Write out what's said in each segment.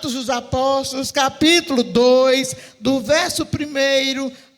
Atos dos Apóstolos, capítulo 2, do verso 1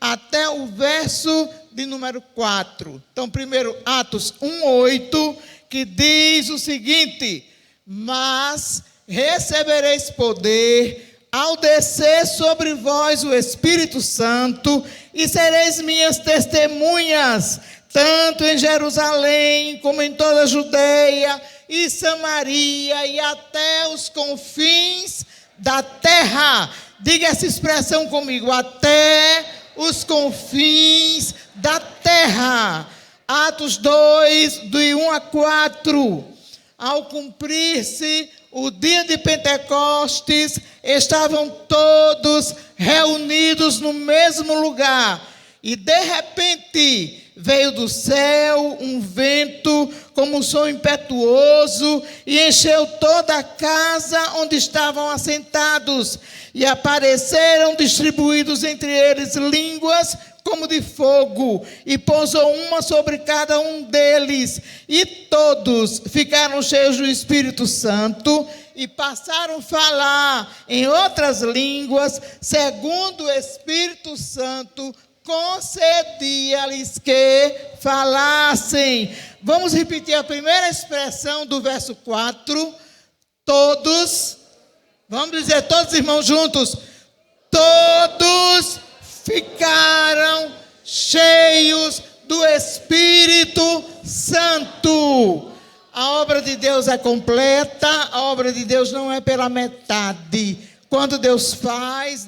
até o verso de número 4. Então, primeiro, Atos 1:8, que diz o seguinte: mas recebereis poder ao descer sobre vós o Espírito Santo, e sereis minhas testemunhas, tanto em Jerusalém, como em toda a Judeia e Samaria, e até os confins da terra. Diga essa expressão comigo: até os confins da terra. Atos 2, de 1 a 4. Ao cumprir-se o dia de Pentecostes, estavam todos reunidos no mesmo lugar, e de repente veio do céu um vento como um som impetuoso e encheu toda a casa onde estavam assentados, e apareceram distribuídos entre eles línguas como de fogo, e pousou uma sobre cada um deles, e todos ficaram cheios do Espírito Santo, e passaram a falar em outras línguas, segundo o Espírito Santo concedia-lhes que falassem. Vamos repetir a primeira expressão do verso 4. Todos, vamos dizer todos, irmãos, juntos. Todos ficaram cheios do Espírito Santo. A obra de Deus é completa, a obra de Deus não é pela metade. Quando Deus faz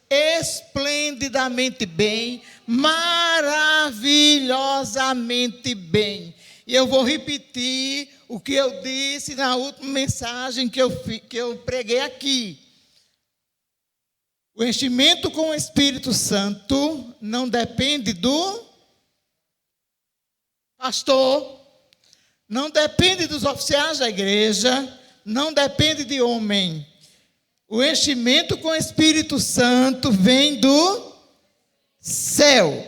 esplendidamente bem, maravilhosamente bem. E eu vou repetir o que eu disse na última mensagem que eu preguei aqui. O enchimento com o Espírito Santo não depende do pastor, não depende dos oficiais da igreja, não depende de homem. O enchimento com o Espírito Santo vem do céu,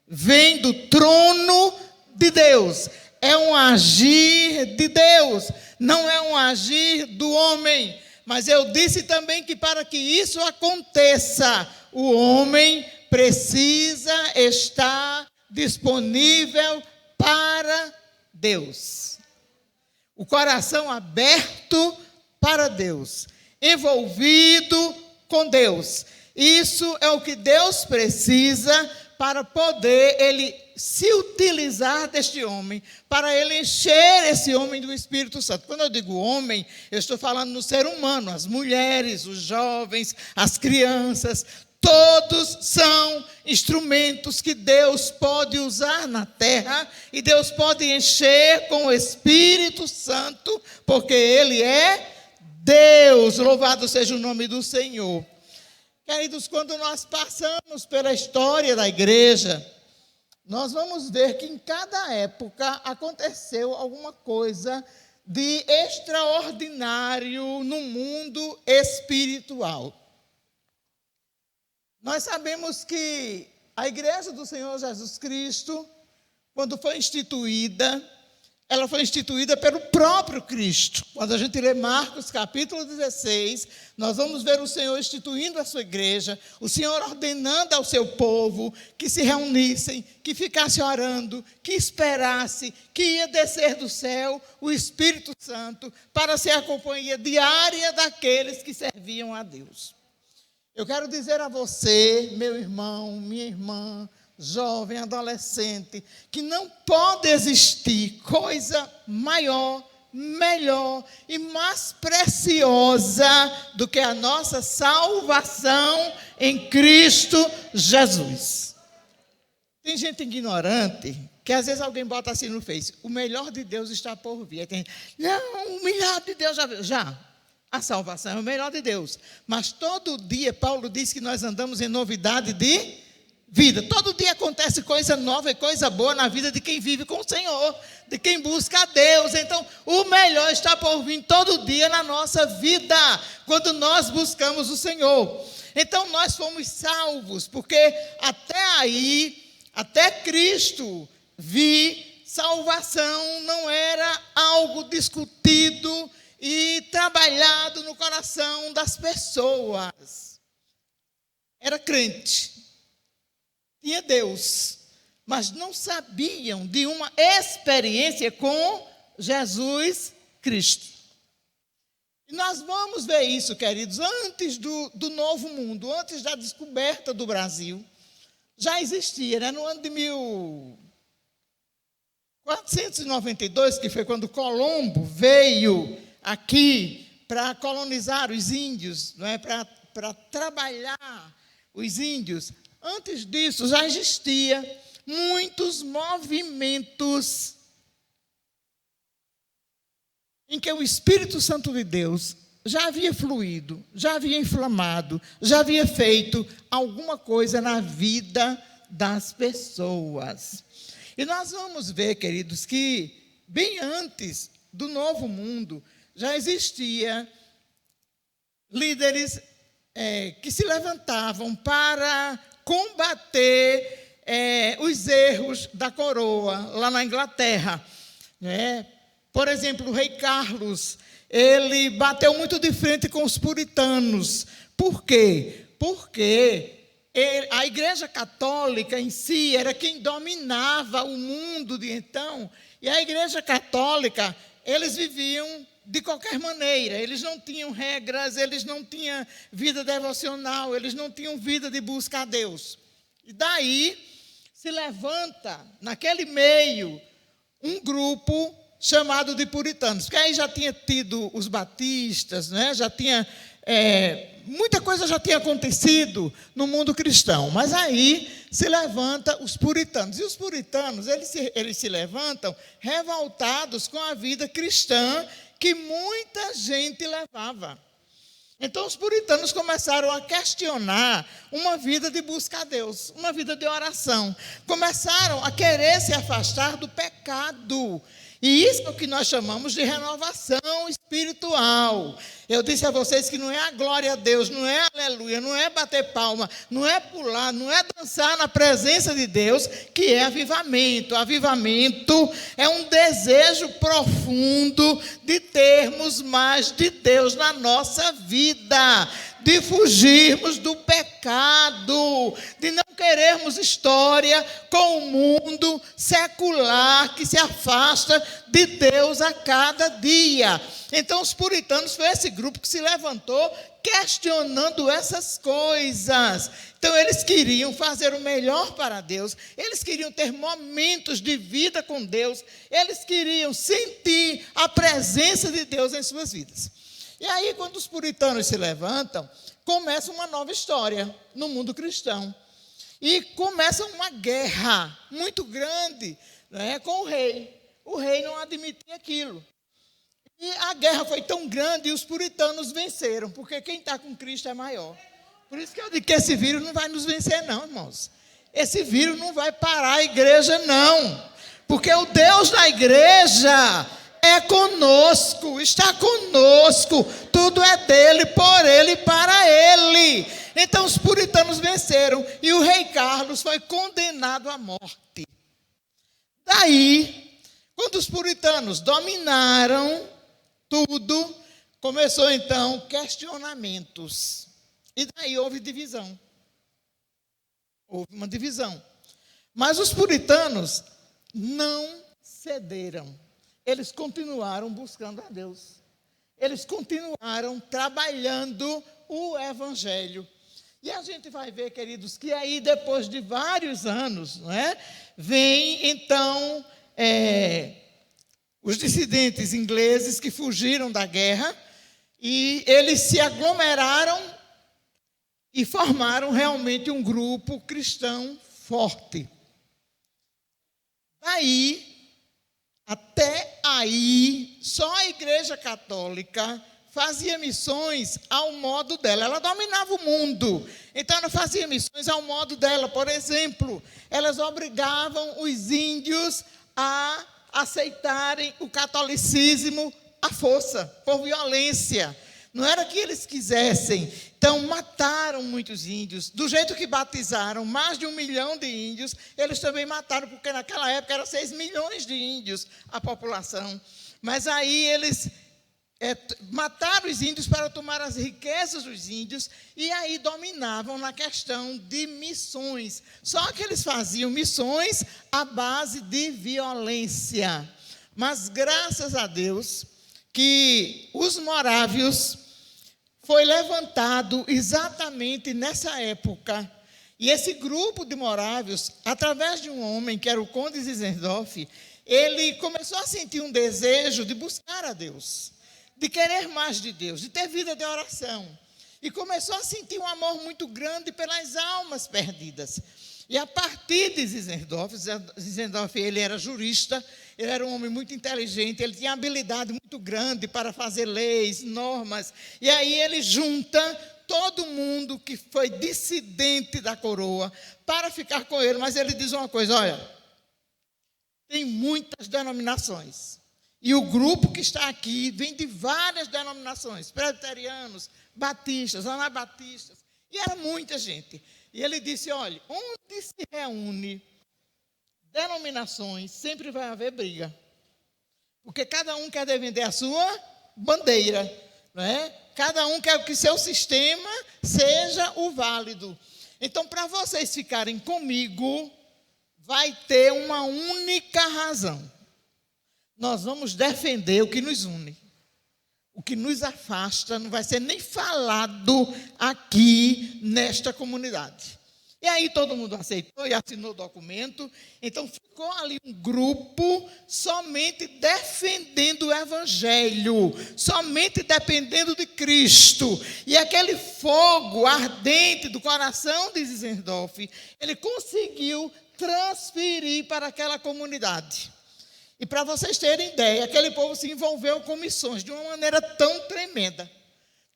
vem do trono de Deus. É um agir de Deus, não é um agir do homem. Mas eu disse também que para que isso aconteça, o homem precisa estar disponível para Deus. O coração aberto para Deus, envolvido com Deus. Isso é o que Deus precisa para poder ele se utilizar deste homem, para ele encher esse homem do Espírito Santo. Quando eu digo homem, eu estou falando no ser humano, as mulheres, os jovens, as crianças, todos são instrumentos que Deus pode usar na terra, e Deus pode encher com o Espírito Santo, porque ele é Deus. Louvado seja o nome do Senhor. Queridos, quando nós passamos pela história da igreja, nós vamos ver que em cada época aconteceu alguma coisa de extraordinário no mundo espiritual. Nós sabemos que a igreja do Senhor Jesus Cristo, quando foi instituída, ela foi instituída pelo próprio Cristo. Quando a gente lê Marcos capítulo 16, nós vamos ver o Senhor instituindo a sua igreja, o Senhor ordenando ao seu povo que se reunissem, que ficasse orando, que esperasse, que ia descer do céu o Espírito Santo para ser a companhia diária daqueles que serviam a Deus. Eu quero dizer a você, meu irmão, minha irmã, jovem, adolescente, que não pode existir coisa maior, melhor e mais preciosa do que a nossa salvação em Cristo Jesus. Tem gente ignorante que às vezes alguém bota assim no Face: o melhor de Deus está por vir. Não, o melhor de Deus já. A salvação é o melhor de Deus. Mas todo dia Paulo diz que nós andamos em novidade de vida. Todo dia acontece coisa nova e coisa boa na vida de quem vive com o Senhor, de quem busca a Deus. Então, o melhor está por vir todo dia na nossa vida, quando nós buscamos o Senhor. Então, nós fomos salvos, porque até aí, até Cristo vir, salvação não era algo discutido e trabalhado no coração das pessoas. Era crente, tinha Deus, mas não sabiam de uma experiência com Jesus Cristo. E nós vamos ver isso, queridos, antes do novo mundo, antes da descoberta do Brasil. Já existia, né? No ano de 1492, que foi quando Colombo veio aqui para colonizar os índios, não é? Para trabalhar os índios. Antes disso, já existia muitos movimentos em que o Espírito Santo de Deus já havia fluído, já havia inflamado, já havia feito alguma coisa na vida das pessoas. E nós vamos ver, queridos, que bem antes do novo mundo já existia líderes que se levantavam para combater os erros da coroa lá na Inglaterra, né? Por exemplo, o rei Carlos, ele bateu muito de frente com os puritanos. Por quê? Porque a Igreja Católica em si era quem dominava o mundo de então. E a Igreja Católica, eles viviam de qualquer maneira. Eles não tinham regras, eles não tinham vida devocional, eles não tinham vida de busca a Deus. E daí se levanta, naquele meio, um grupo chamado de puritanos, porque aí já tinha tido os batistas, né? Já tinha, muita coisa já tinha acontecido no mundo cristão, mas aí se levanta os puritanos, e os puritanos, eles se levantam revoltados com a vida cristã que muita gente levava. Então os puritanos começaram a questionar uma vida de busca a Deus, uma vida de oração, começaram a querer se afastar do pecado. E isso é o que nós chamamos de renovação espiritual. Eu disse a vocês que não é a glória a Deus, não é aleluia, não é bater palma, não é pular, não é dançar na presença de Deus, que é avivamento. Avivamento é um desejo profundo de termos mais de Deus na nossa vida, de fugirmos do pecado, de não querermos história com o mundo secular que se afasta de Deus a cada dia. Então os puritanos foi esse grupo que se levantou questionando essas coisas. Então eles queriam fazer o melhor para Deus, eles queriam ter momentos de vida com Deus, eles queriam sentir a presença de Deus em suas vidas. E aí, quando os puritanos se levantam, começa uma nova história no mundo cristão. E começa uma guerra muito grande, né, com o rei. O rei não admitia aquilo. E a guerra foi tão grande e os puritanos venceram, porque quem está com Cristo é maior. Por isso que eu digo que esse vírus não vai nos vencer não, irmãos. Esse vírus não vai parar a igreja não. Porque o Deus da igreja é conosco, está conosco, tudo é dele, por ele e para ele. Então os puritanos venceram e o rei Carlos foi condenado à morte. Daí, quando os puritanos dominaram tudo, começou então questionamentos. E daí houve divisão. Houve uma divisão. Mas os puritanos não cederam. Eles continuaram buscando a Deus. Eles continuaram trabalhando o Evangelho. E a gente vai ver, queridos, que aí depois de vários anos, não é, vem então os dissidentes ingleses que fugiram da guerra e eles se aglomeraram e formaram realmente um grupo cristão forte. Até aí, só a Igreja Católica fazia missões ao modo dela. Ela dominava o mundo, então ela fazia missões ao modo dela. Por exemplo, elas obrigavam os índios a aceitarem o catolicismo à força, por violência. Não era que eles quisessem. Então, mataram muitos índios. Do jeito que batizaram mais de 1 milhão de índios, eles também mataram, porque naquela época eram 6 milhões de índios a população. Mas aí eles mataram os índios para tomar as riquezas dos índios, e aí dominavam na questão de missões. Só que eles faziam missões à base de violência. Mas graças a Deus que os morávios foi levantado exatamente nessa época. E esse grupo de morávios, através de um homem que era o conde Zinzendorf, ele começou a sentir um desejo de buscar a Deus, de querer mais de Deus, de ter vida de oração. E começou a sentir um amor muito grande pelas almas perdidas. E a partir de Zinzendorf, ele era jurista, ele era um homem muito inteligente, ele tinha habilidade muito grande para fazer leis, normas. E aí ele junta todo mundo que foi dissidente da coroa para ficar com ele. Mas ele diz uma coisa, olha, tem muitas denominações. E o grupo que está aqui vem de várias denominações, presbiterianos, batistas, anabatistas, e era muita gente. E ele disse, olha, onde se reúne denominações, sempre vai haver briga. Porque cada um quer defender a sua bandeira, não é? Cada um quer que seu sistema seja o válido. Então, para vocês ficarem comigo, vai ter uma única razão. Nós vamos defender o que nos une. O que nos afasta não vai ser nem falado aqui nesta comunidade. E aí todo mundo aceitou e assinou o documento. Então ficou ali um grupo somente defendendo o Evangelho, somente dependendo de Cristo. E aquele fogo ardente do coração de Zinzendorf, ele conseguiu transferir para aquela comunidade. E para vocês terem ideia, aquele povo se envolveu com missões de uma maneira tão tremenda,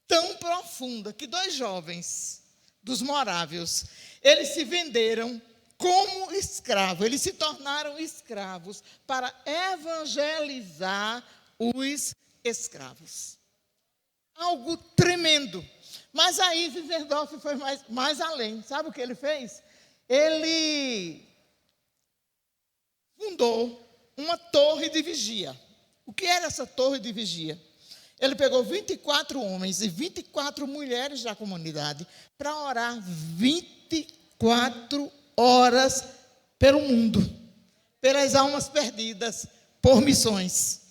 tão profunda, que 2 jovens dos morávios, eles se venderam como escravos, eles se tornaram escravos para evangelizar os escravos. Algo tremendo. Mas aí Zinzendorf foi mais além. Sabe o que ele fez? Ele fundou uma torre de vigia. O que era essa torre de vigia? Ele pegou 24 homens e 24 mulheres da comunidade para orar 24 horas pelo mundo, pelas almas perdidas, por missões.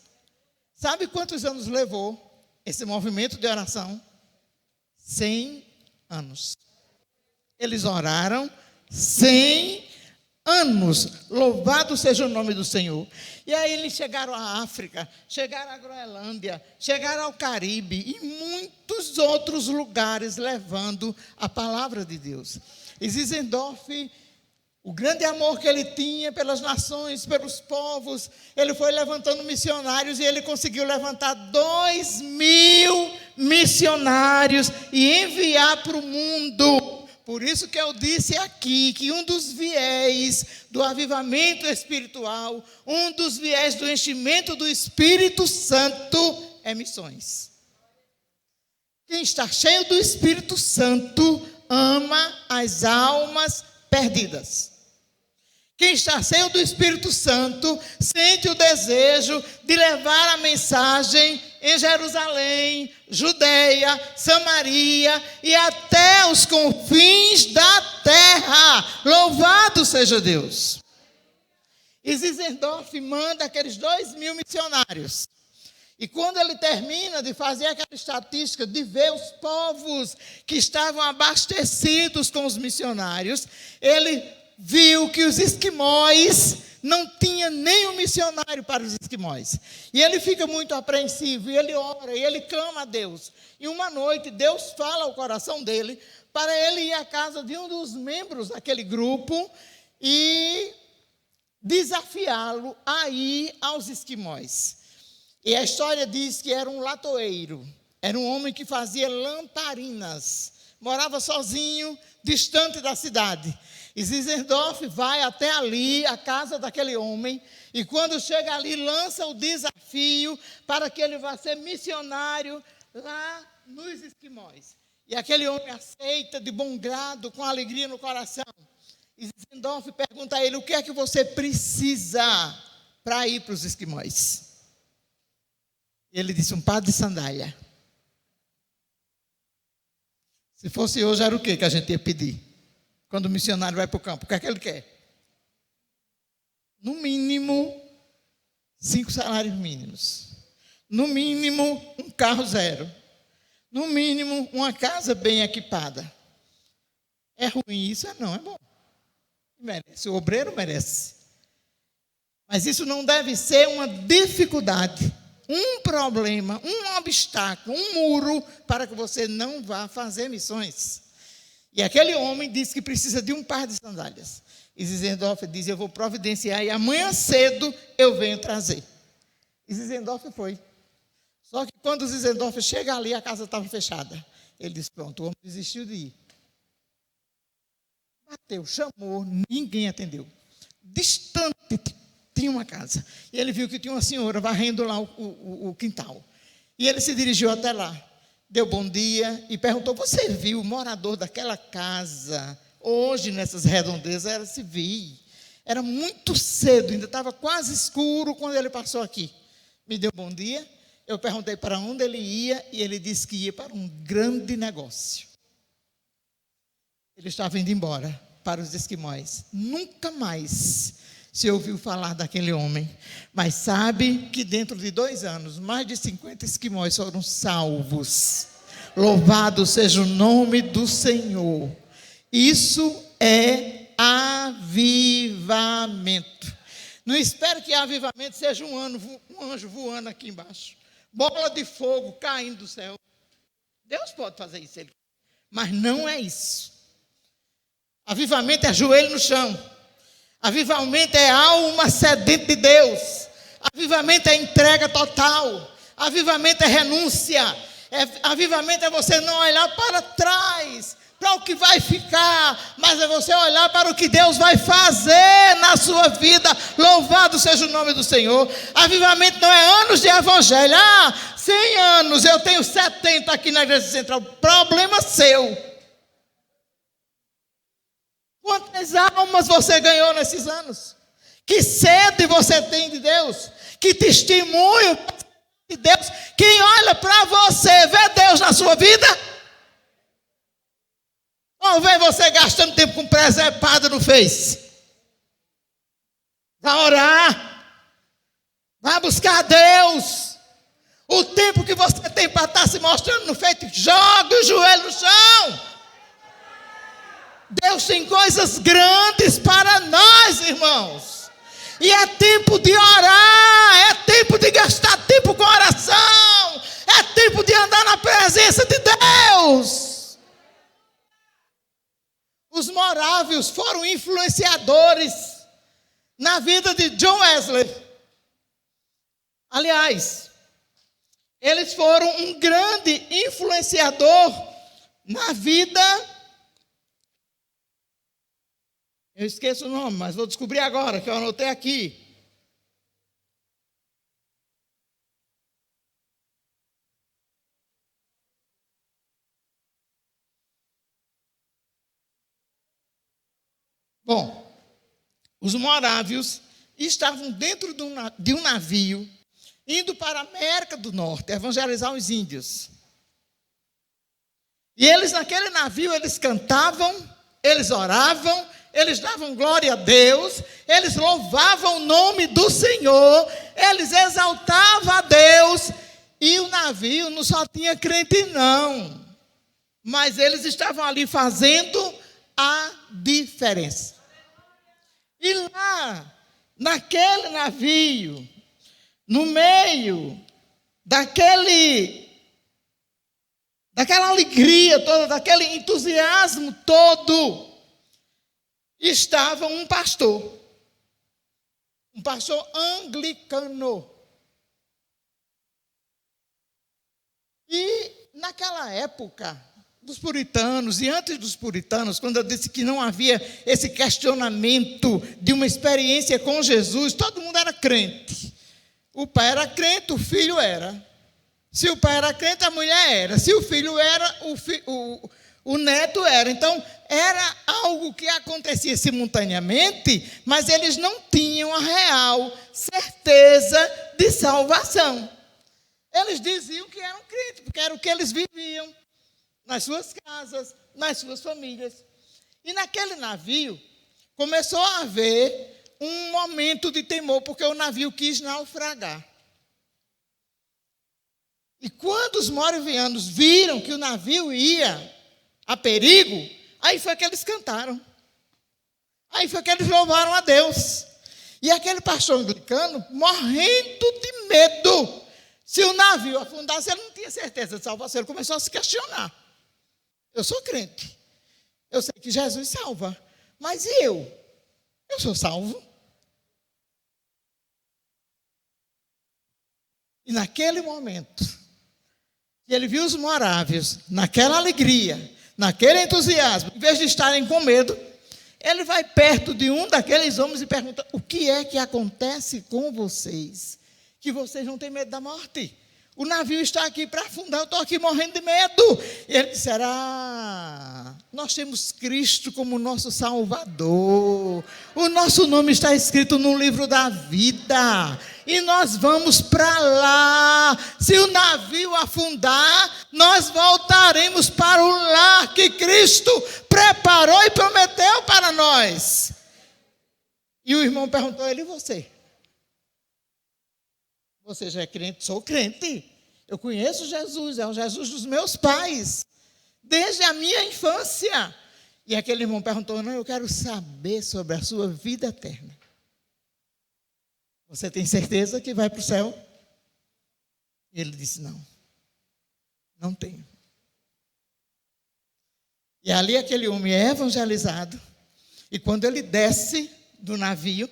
Sabe quantos anos levou esse movimento de oração? 100 anos. Eles oraram 100 anos, louvado seja o nome do Senhor. E aí eles chegaram à África, chegaram à Groenlândia, chegaram ao Caribe e muitos outros lugares levando a palavra de Deus. E Zinzendorf, o grande amor que ele tinha pelas nações, pelos povos, ele foi levantando missionários e ele conseguiu levantar 2.000 missionários e enviar para o mundo. Por isso que eu disse aqui que um dos viés do avivamento espiritual, um dos viés do enchimento do Espírito Santo é missões. Quem está cheio do Espírito Santo ama as almas perdidas. Quem está cheio do Espírito Santo sente o desejo de levar a mensagem em Jerusalém, Judeia, Samaria e até os confins da terra. Louvado seja Deus. E Zinzendorf manda aqueles 2.000 missionários. E quando ele termina de fazer aquela estatística, de ver os povos que estavam abastecidos com os missionários, ele viu que os esquimós não tinha nenhum missionário para os esquimós. E ele fica muito apreensivo, e ele ora, e ele clama a Deus. E uma noite, Deus fala ao coração dele, para ele ir à casa de um dos membros daquele grupo, e desafiá-lo a ir aos esquimós. E a história diz que era um latoeiro, era um homem que fazia lamparinas, morava sozinho, distante da cidade. E Zinzendorf vai até ali, a casa daquele homem, e quando chega ali, lança o desafio para que ele vá ser missionário lá nos esquimós. E aquele homem aceita de bom grado, com alegria no coração. E Zinzendorf pergunta a ele, o que é que você precisa para ir para os esquimós? Ele disse: um par de sandália. Se fosse hoje, era o que a gente ia pedir? Quando o missionário vai para o campo, o que é que ele quer? No mínimo, 5 salários mínimos. No mínimo, um carro zero. No mínimo, uma casa bem equipada. É ruim isso? Não, é bom. Merece, o obreiro merece. Mas isso não deve ser uma dificuldade, um problema, um obstáculo, um muro para que você não vá fazer missões. E aquele homem disse que precisa de um par de sandálias. E Zizendorf diz: eu vou providenciar e amanhã cedo eu venho trazer. E Zizendorf foi. Só que quando Zizendorf chega ali, a casa estava fechada. Ele disse: pronto, o homem desistiu de ir. Bateu, chamou, ninguém atendeu. Distante tinha uma casa. E ele viu que tinha uma senhora varrendo lá o quintal. E ele se dirigiu até lá, deu bom dia e perguntou: você viu o morador daquela casa hoje nessas redondezas? Era se vi. Era muito cedo, ainda estava quase escuro quando ele passou aqui. Me deu bom dia. Eu perguntei para onde ele ia e ele disse que ia para um grande negócio. Ele estava indo embora para os esquimós. Nunca mais se ouviu falar daquele homem. Mas sabe que dentro de 2 anos, mais de 50 esquimós foram salvos. Louvado seja o nome do Senhor. Isso é avivamento. Não espere que avivamento seja um anjo voando aqui embaixo. Bola de fogo caindo do céu. Deus pode fazer isso, mas não é isso. Avivamento é joelho no chão. Avivamento é alma sedente de Deus. Avivamento é entrega total. Avivamento é renúncia. Avivamento é você não olhar para trás, para o que vai ficar, mas é você olhar para o que Deus vai fazer na sua vida. Louvado seja o nome do Senhor. Avivamento não é anos de evangelho. 100 anos, eu tenho 70 aqui na Igreja Central. Problema seu. Quantas almas você ganhou nesses anos? Que sede você tem de Deus? Que testemunho de Deus? Quem olha para você, vê Deus na sua vida? Ou vê você gastando tempo com presepada no Face? Vai orar. Vai buscar Deus. O tempo que você tem para estar se mostrando no Face, joga o joelho no chão. Deus tem coisas grandes para nós, irmãos. E é tempo de orar, é tempo de gastar tempo com oração, é tempo de andar na presença de Deus. Os morávios foram influenciadores na vida de John Wesley. Aliás, eles foram um grande influenciador na vida. Eu esqueço o nome, mas vou descobrir agora, que eu anotei aqui. Bom, os morávios estavam dentro de um navio, indo para a América do Norte, evangelizar os índios. E eles, naquele navio, eles cantavam, eles oravam, eles davam glória a Deus, eles louvavam o nome do Senhor, eles exaltavam a Deus, e o navio não só tinha crente não, mas eles estavam ali fazendo a diferença. E lá, naquele navio, no meio daquela alegria toda, daquele entusiasmo todo, estava um pastor anglicano. E naquela época dos puritanos, e antes dos puritanos, quando eu disse que não havia esse questionamento de uma experiência com Jesus, todo mundo era crente. O pai era crente, o filho era. Se o pai era crente, a mulher era. Se o filho era, o neto era. Então, era algo que acontecia simultaneamente, mas eles não tinham a real certeza de salvação. Eles diziam que eram crentes, porque era o que eles viviam nas suas casas, nas suas famílias. E naquele navio começou a haver um momento de temor, porque o navio quis naufragar. E quando os moravianos viram que o navio ia a perigo, aí foi que eles cantaram. Aí foi que eles louvaram a Deus. E aquele pastor anglicano, morrendo de medo, se o navio afundasse, ele não tinha certeza de salvação. Ele começou a se questionar. Eu sou crente. Eu sei que Jesus salva. Mas e eu? Eu sou salvo? E naquele momento, que ele viu os morávios, naquela alegria, naquele entusiasmo, em vez de estarem com medo, ele vai perto de um daqueles homens e pergunta: o que é que acontece com vocês? Que vocês não têm medo da morte? O navio está aqui para afundar, eu estou aqui morrendo de medo. E ele disse: nós temos Cristo como nosso Salvador. O nosso nome está escrito no livro da vida. E nós vamos para lá. Se o navio afundar, nós voltaremos para o lar que Cristo preparou e prometeu para nós. E o irmão perguntou a ele: e você? Você já é crente? Sou crente. Eu conheço Jesus, é o Jesus dos meus pais, desde a minha infância. E aquele irmão perguntou: não, eu quero saber sobre a sua vida eterna. Você tem certeza que vai para o céu? E ele disse: não tenho. E ali aquele homem é evangelizado. E quando ele desce do navio,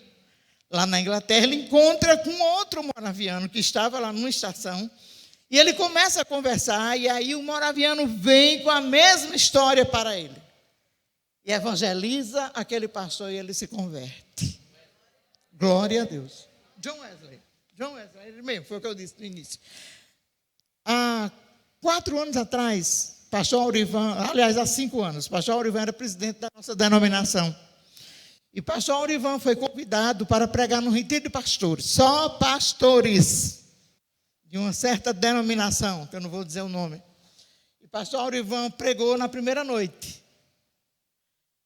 lá na Inglaterra, ele encontra com outro moraviano que estava lá numa estação. E ele começa a conversar, e aí o moraviano vem com a mesma história para ele. E evangeliza aquele pastor e ele se converte. Glória a Deus. John Wesley, ele mesmo, foi o que eu disse no início. Há 4 anos atrás, pastor Aurivan, aliás, há 5 anos, pastor Aurivan era presidente da nossa denominação. E pastor Aurivan foi convidado para pregar no retiro de pastores, só pastores de uma certa denominação, que eu não vou dizer o nome. E pastor Aurivan pregou na primeira noite.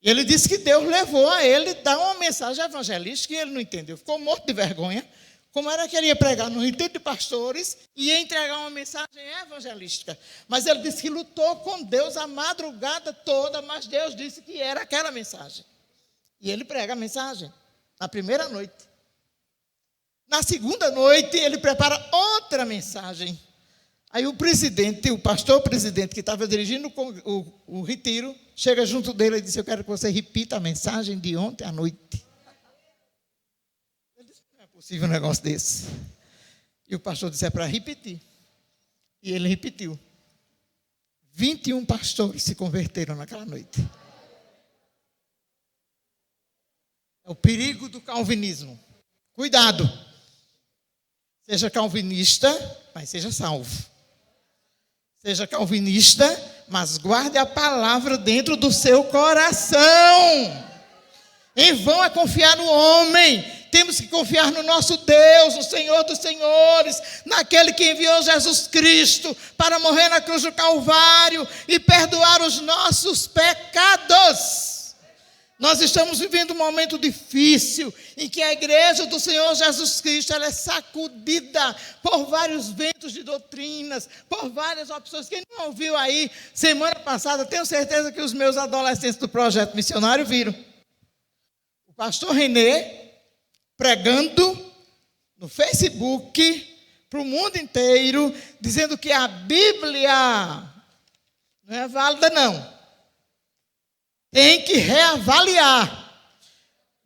E ele disse que Deus levou a ele dar uma mensagem evangelística e ele não entendeu. Ficou morto de vergonha. Como era que ele ia pregar no retiro de pastores e ia entregar uma mensagem evangelística? Mas ele disse que lutou com Deus a madrugada toda, mas Deus disse que era aquela mensagem. E ele prega a mensagem na primeira noite. Na segunda noite, ele prepara outra mensagem. Aí o pastor presidente que estava dirigindo o retiro, chega junto dele e diz: eu quero que você repita a mensagem de ontem à noite. Ele disse: não é possível um negócio desse. E o pastor disse: é para repetir. E ele repetiu. 21 pastores se converteram naquela noite. É o perigo do calvinismo. Cuidado. Seja calvinista, mas seja salvo. Seja calvinista, mas guarde a palavra dentro do seu coração. Em vão é confiar no homem. Temos que confiar no nosso Deus, no Senhor dos senhores, naquele que enviou Jesus Cristo para morrer na cruz do Calvário e perdoar os nossos pecados. Nós estamos vivendo um momento difícil em que a igreja do Senhor Jesus Cristo ela é sacudida por vários ventos de doutrinas, por várias opções. Quem não ouviu aí, semana passada, tenho certeza que os meus adolescentes do projeto missionário viram. O pastor René pregando no Facebook para o mundo inteiro, dizendo que a Bíblia não é válida não. Tem que reavaliar.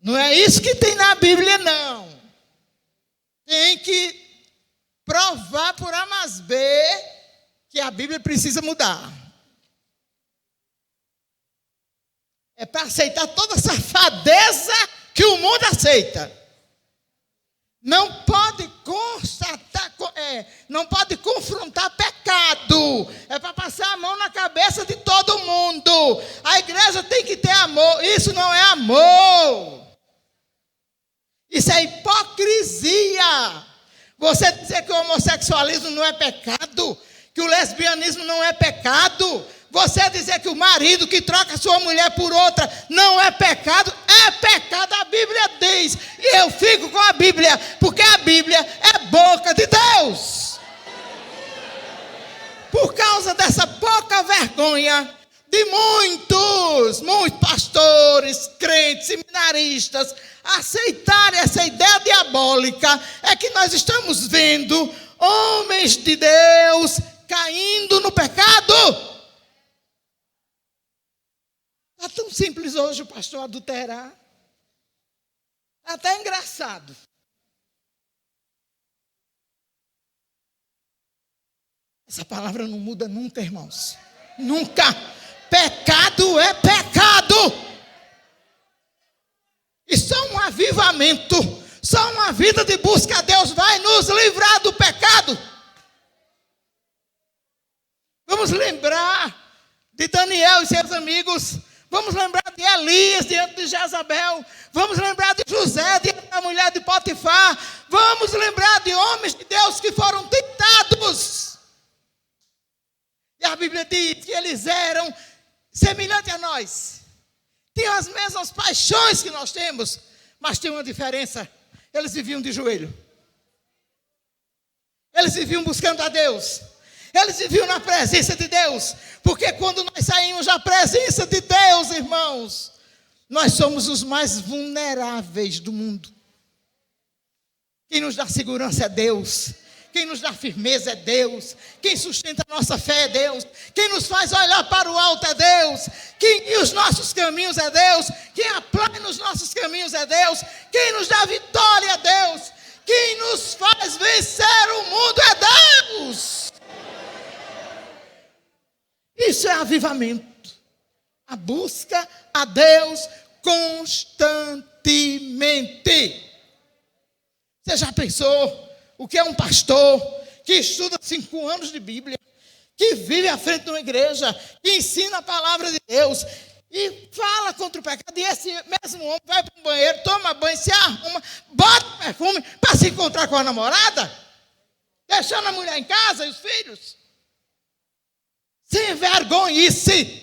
Não é isso que tem na Bíblia, não. Tem que provar por A mais B que a Bíblia precisa mudar. É para aceitar toda a safadeza que o mundo aceita. Não pode não pode confrontar pecado. É para passar a mão na cabeça de todo mundo. A igreja tem que ter amor. Isso não é amor. Isso é hipocrisia. Você dizer que o homossexualismo não é pecado, que o lesbianismo não é pecado, você dizer que o marido que troca sua mulher por outra não é pecado, a Bíblia diz. E eu fico com a Bíblia, porque a Bíblia é boca de Deus. Por causa dessa pouca vergonha de muitos pastores, crentes, seminaristas, aceitarem essa ideia diabólica, é que nós estamos vendo homens de Deus caindo no pecado. Está tão simples hoje o pastor adulterar. Está até engraçado. Essa palavra não muda nunca, irmãos. Nunca. Pecado é pecado. E só um avivamento, só uma vida de busca a Deus vai nos livrar do pecado. Vamos lembrar de Daniel e seus amigos. Vamos lembrar de Elias diante de Jezabel. Vamos lembrar de José diante da mulher de Potifar. Vamos lembrar de homens de Deus que foram tentados. E a Bíblia diz que eles eram semelhantes a nós. Tinham as mesmas paixões que nós temos, mas tem uma diferença. Eles viviam de joelho. Eles viviam buscando a Deus. Eles viviam na presença de Deus. Porque quando nós saímos da presença de Deus, irmãos, nós somos os mais vulneráveis do mundo. Quem nos dá segurança é Deus. Quem nos dá firmeza é Deus. Quem sustenta a nossa fé é Deus. Quem nos faz olhar para o alto é Deus. Quem guia os nossos caminhos é Deus. Quem aplana nos nossos caminhos é Deus. Quem nos dá vitória é Deus. Quem nos faz vencer o mundo é Deus. Isso é avivamento. A busca a Deus constantemente. Você já pensou o que é um pastor que estuda 5 anos de Bíblia, que vive à frente de uma igreja, que ensina a palavra de Deus e fala contra o pecado, e esse mesmo homem vai para o banheiro, toma banho, se arruma, bota perfume para se encontrar com a namorada, deixando a mulher em casa e os filhos? Sem vergonhice.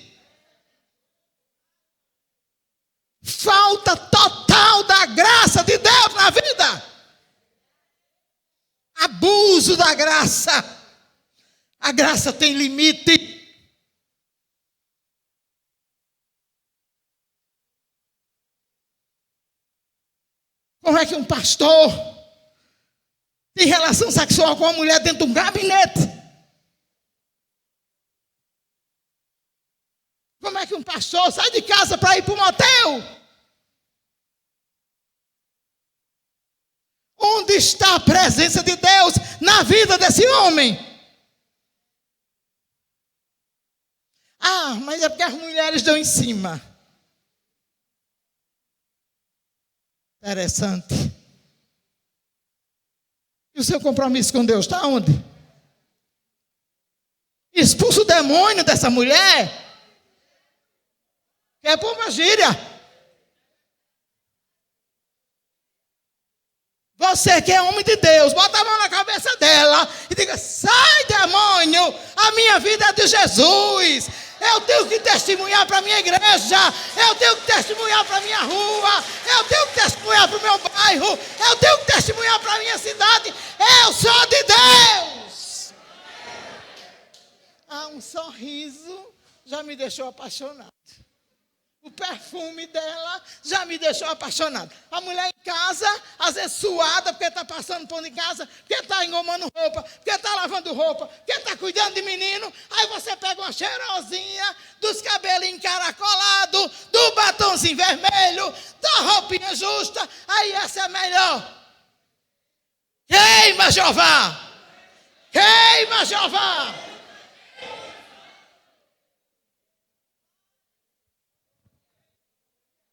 Falta total da graça de Deus na vida. Abuso da graça. A graça tem limite. Como é que um pastor tem relação sexual com uma mulher dentro de um gabinete? Como é que um pastor sai de casa para ir para um motel? Onde está a presença de Deus na vida desse homem? Ah, mas é porque as mulheres dão em cima. Interessante. E o seu compromisso com Deus está onde? Expulsa o demônio dessa mulher. É por uma gíria. Você que é homem de Deus, bota a mão na cabeça dela e diga: sai, demônio, a minha vida é de Jesus. Eu tenho que testemunhar para a minha igreja, eu tenho que testemunhar para a minha rua, eu tenho que testemunhar para o meu bairro, eu tenho que testemunhar para a minha cidade. Eu sou de Deus. Ah, um sorriso já me deixou apaixonado. O perfume dela já me deixou apaixonado. A mulher em casa, às vezes suada, porque está passando pano em casa, porque está engomando roupa, porque está lavando roupa, porque está cuidando de menino. Aí você pega uma cheirosinha, dos cabelinhos encaracolados, do batonzinho vermelho, da roupinha justa. Aí essa é melhor. Queima, Jeová! Queima, Jeová!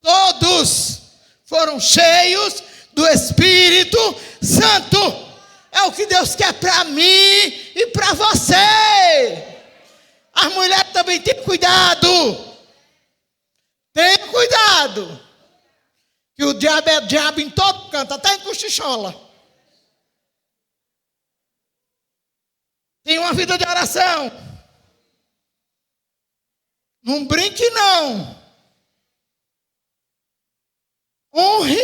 Todos foram cheios do Espírito Santo. É o que Deus quer para mim e para você. As mulheres também têm cuidado. Tenha cuidado. Que o diabo é diabo em todo canto, até em cochichola. Tenha uma vida de oração. Não brinque, não. Honre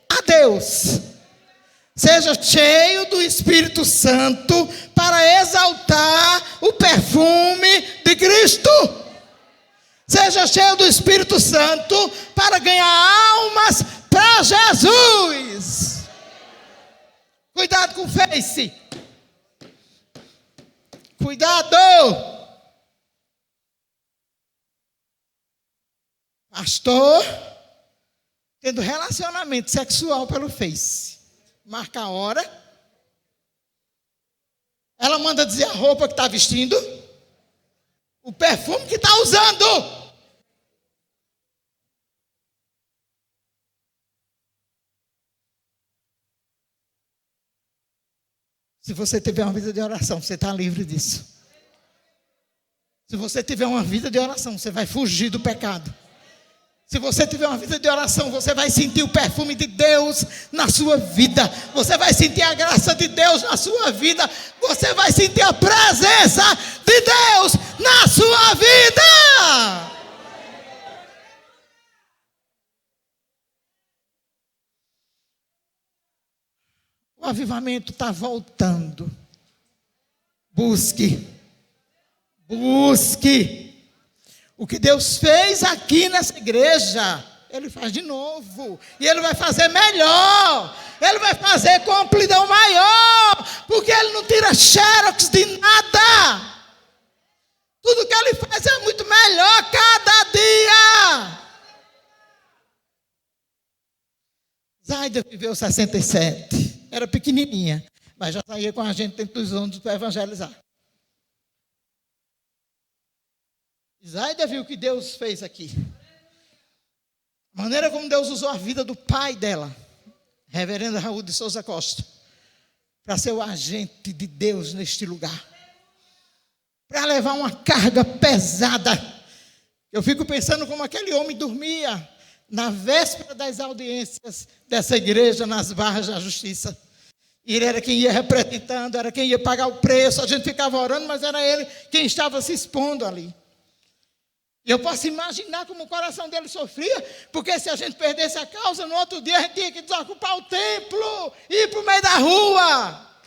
a Deus. Seja cheio do Espírito Santo para exaltar o perfume de Cristo. Seja cheio do Espírito Santo para ganhar almas para Jesus. Cuidado com o Face. Cuidado. Pastor, tendo relacionamento sexual pelo Face. Marca a hora. Ela manda dizer a roupa que está vestindo. O perfume que está usando. Se você tiver uma vida de oração, você está livre disso. Se você tiver uma vida de oração, você vai fugir do pecado. Se você tiver uma vida de oração, você vai sentir o perfume de Deus na sua vida. Você vai sentir a graça de Deus na sua vida. Você vai sentir a presença de Deus na sua vida. O avivamento está voltando. Busque. Busque. O que Deus fez aqui nessa igreja, Ele faz de novo. E Ele vai fazer melhor. Ele vai fazer com amplidão maior. Porque Ele não tira xerox de nada. Tudo que Ele faz é muito melhor cada dia. Zaida viveu 67. Era pequenininha. Mas já saía com a gente dentro dos ônibus para evangelizar. Zaida viu o que Deus fez aqui. A maneira como Deus usou a vida do pai dela, reverendo Raul de Souza Costa, para ser o agente de Deus neste lugar. Para levar uma carga pesada. Eu fico pensando como aquele homem dormia na véspera das audiências dessa igreja nas barras da justiça. E ele era quem ia representando, era quem ia pagar o preço. A gente ficava orando, mas era ele quem estava se expondo ali. E eu posso imaginar como o coração dele sofria, porque se a gente perdesse a causa, no outro dia a gente tinha que desocupar o templo, ir para o meio da rua.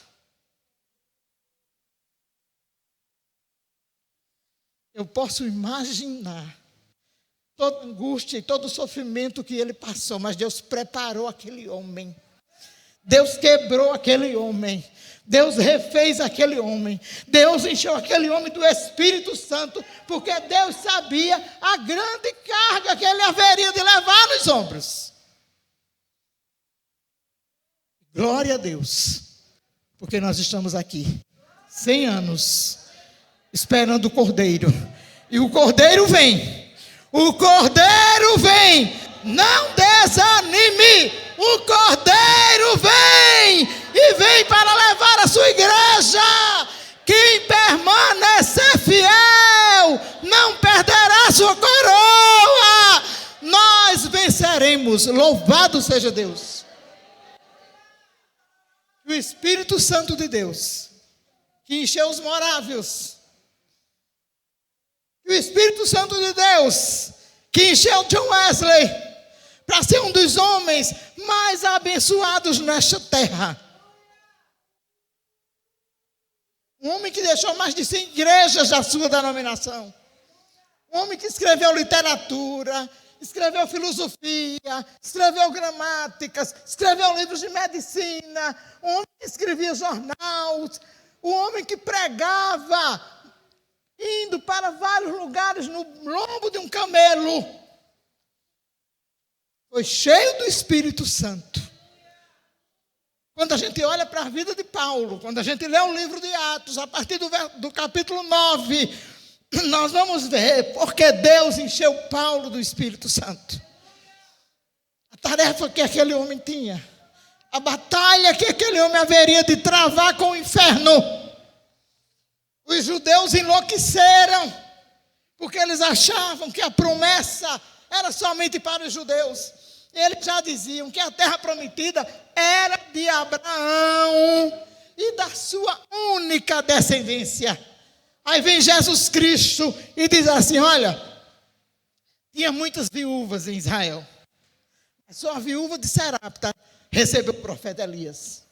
Eu posso imaginar toda a angústia e todo o sofrimento que ele passou, mas Deus preparou aquele homem. Deus quebrou aquele homem. Deus refez aquele homem. Deus encheu aquele homem do Espírito Santo, porque Deus sabia a grande carga que ele haveria de levar nos ombros. Glória a Deus, porque nós estamos aqui 100 anos esperando o Cordeiro. E o Cordeiro vem. O Cordeiro vem. Não desanime. O Cordeiro vem. E vem para levar a sua igreja. Quem permanecer fiel não perderá sua coroa. Nós venceremos. Louvado seja Deus. O Espírito Santo de Deus, que encheu os morávios. O Espírito Santo de Deus, que encheu John Wesley, para ser um dos homens mais abençoados nesta terra. Um homem que deixou mais de 100 igrejas da sua denominação. Um homem que escreveu literatura, escreveu filosofia, escreveu gramáticas, escreveu livros de medicina. Um homem que escrevia jornais. Um homem que pregava, indo para vários lugares no lombo de um camelo. Foi cheio do Espírito Santo. Quando a gente olha para a vida de Paulo, quando a gente lê o livro de Atos, a partir do capítulo 9, nós vamos ver porque Deus encheu Paulo do Espírito Santo. A tarefa que aquele homem tinha, a batalha que aquele homem haveria de travar com o inferno. Os judeus enlouqueceram, porque eles achavam que a promessa era somente para os judeus. Eles já diziam que a terra prometida era de Abraão, e da sua única descendência. Aí vem Jesus Cristo e diz assim: olha, tinha muitas viúvas em Israel. Só a viúva de Sarapta recebeu o profeta Elias.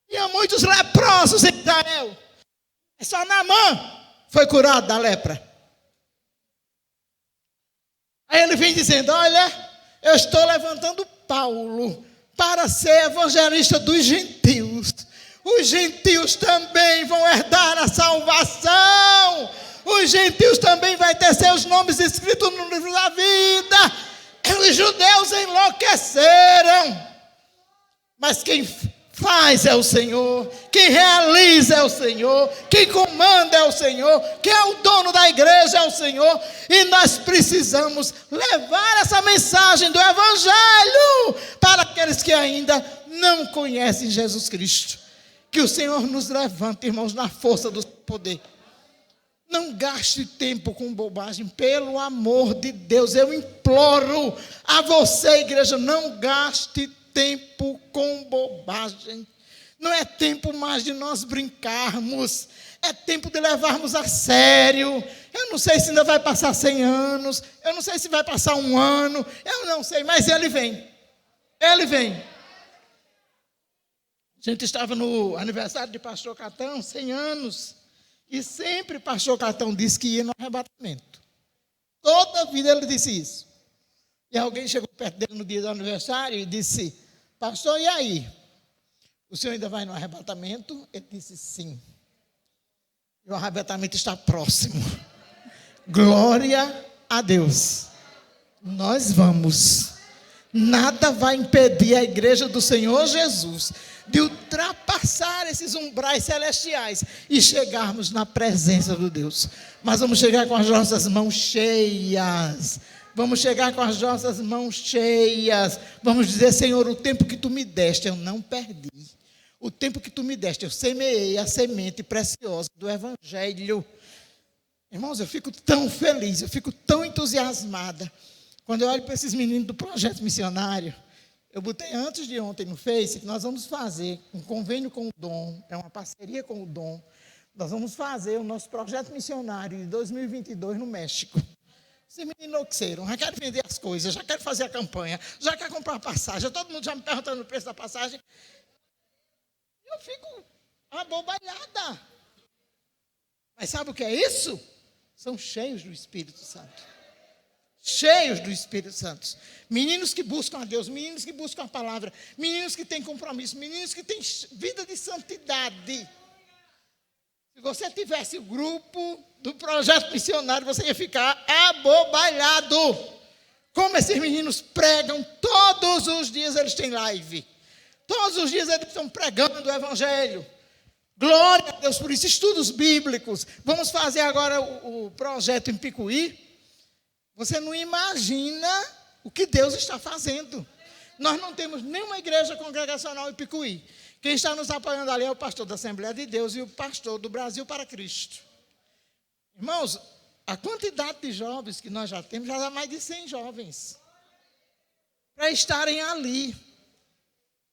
Tinha muitos leprosos em Israel. Só Naamã foi curado da lepra. Aí ele vem dizendo: olha, eu estou levantando Paulo para ser evangelista dos gentios. Os gentios também vão herdar a salvação. Os gentios também vão ter seus nomes escritos no livro da vida. Os judeus enlouqueceram. Mas quem faz é o Senhor. Quem realiza é o Senhor. Quem comanda é o Senhor. Quem é o dono da igreja é o Senhor. E nós precisamos levar essa mensagem do Evangelho para aqueles que ainda não conhecem Jesus Cristo. Que o Senhor nos levante, irmãos, na força do poder. Não gaste tempo com bobagem, pelo amor de Deus. Eu imploro a você, igreja, não gaste tempo com bobagem. Não é tempo mais de nós brincarmos. É tempo de levarmos a sério. Eu não sei se ainda vai passar 100 anos. Eu não sei se vai passar 1 ano. Eu não sei, mas ele vem. Ele vem. A gente estava no aniversário de pastor Catão, 100 anos. E sempre pastor Catão disse que ia no arrebatamento. Toda a vida ele disse isso. E alguém chegou perto dele no dia do aniversário e disse: pastor, e aí? O senhor ainda vai no arrebatamento? Ele disse sim. E o arrebatamento está próximo. Glória a Deus. Nós vamos. Nada vai impedir a igreja do Senhor Jesus de ultrapassar esses umbrais celestiais e chegarmos na presença de Deus. Mas vamos chegar com as nossas mãos cheias. Vamos chegar com as nossas mãos cheias. Vamos dizer: Senhor, o tempo que tu me deste eu não perdi. O tempo que tu me deste eu semeei a semente preciosa do Evangelho. Irmãos, eu fico tão feliz, eu fico tão entusiasmada quando eu olho para esses meninos do projeto missionário. Eu botei antes de ontem no Face que nós vamos fazer um convênio com o Dom, é uma parceria com o Dom. Nós vamos fazer o nosso projeto missionário de 2022 no México. Esses meninos enlouqueceram, já querem vender as coisas, já querem fazer a campanha, já querem comprar a passagem, todo mundo já me perguntando o preço da passagem. Eu fico abobalhada. Mas sabe o que é isso? São cheios do Espírito Santo. Cheios do Espírito Santo. Meninos que buscam a Deus, meninos que buscam a palavra, meninos que têm compromisso, meninos que têm vida de santidade. Se você tivesse o grupo do projeto missionário, você ia ficar abobalhado. Como esses meninos pregam, todos os dias eles têm live. Todos os dias eles estão pregando o Evangelho. Glória a Deus por isso. Estudos bíblicos. Vamos fazer agora o projeto em Picuí. Você não imagina o que Deus está fazendo. Nós não temos nenhuma igreja congregacional em Picuí. Quem está nos apoiando ali é o pastor da Assembleia de Deus e o pastor do Brasil para Cristo. Irmãos, a quantidade de jovens que nós já temos, já dá mais de 100 jovens. Para estarem ali,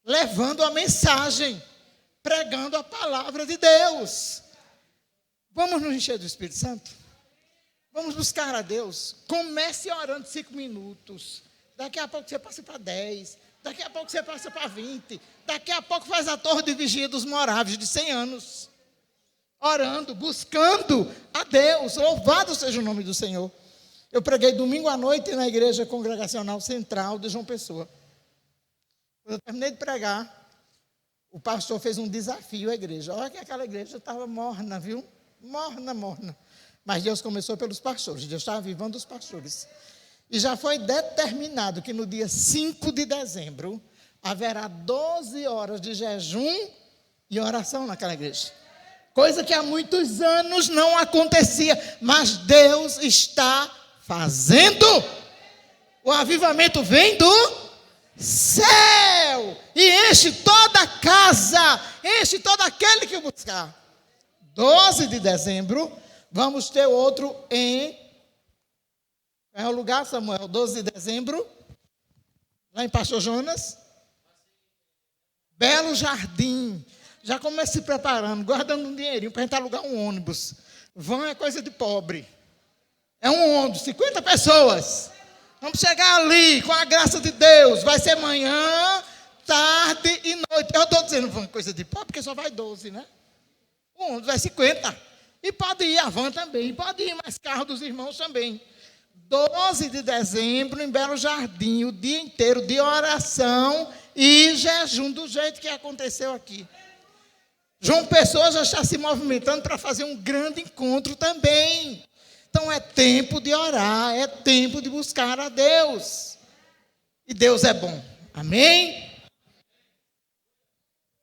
levando a mensagem, pregando a palavra de Deus. Vamos nos encher do Espírito Santo? Vamos buscar a Deus. Comece orando 5 minutos. Daqui a pouco você passa para 10. Daqui a pouco você passa para 20. Daqui a pouco faz a torre de vigia dos moráveis de 100 anos. Orando, buscando a Deus. Louvado seja o nome do Senhor. Eu preguei domingo à noite na Igreja Congregacional Central de João Pessoa. Quando eu terminei de pregar, o pastor fez um desafio à igreja. Olha que aquela igreja estava morna, viu? Morna. Mas Deus começou pelos pastores. Deus estava avivando os pastores. E já foi determinado que no dia 5 de dezembro haverá 12 horas de jejum e oração naquela igreja. Coisa que há muitos anos não acontecia. Mas Deus está fazendo. O avivamento vem do céu e enche toda a casa, enche todo aquele que buscar. 12 de dezembro, vamos ter outro em... É o lugar, Samuel? 12 de dezembro, lá em Pastor Jonas. Belo Jardim. Já começa se preparando, guardando um dinheirinho para a gente alugar um ônibus. Van é coisa de pobre. É um ônibus, 50 pessoas. Vamos chegar ali com a graça de Deus. Vai ser manhã, tarde e noite. Eu estou dizendo van coisa de pobre, porque só vai 12, né? O ônibus vai 50. E pode ir a van também. Pode ir mais carro dos irmãos também. 12 de dezembro, em Belo Jardim, o dia inteiro de oração e jejum, do jeito que aconteceu aqui. João Pessoa já está se movimentando para fazer um grande encontro também. Então é tempo de orar, é tempo de buscar a Deus. E Deus é bom. Amém?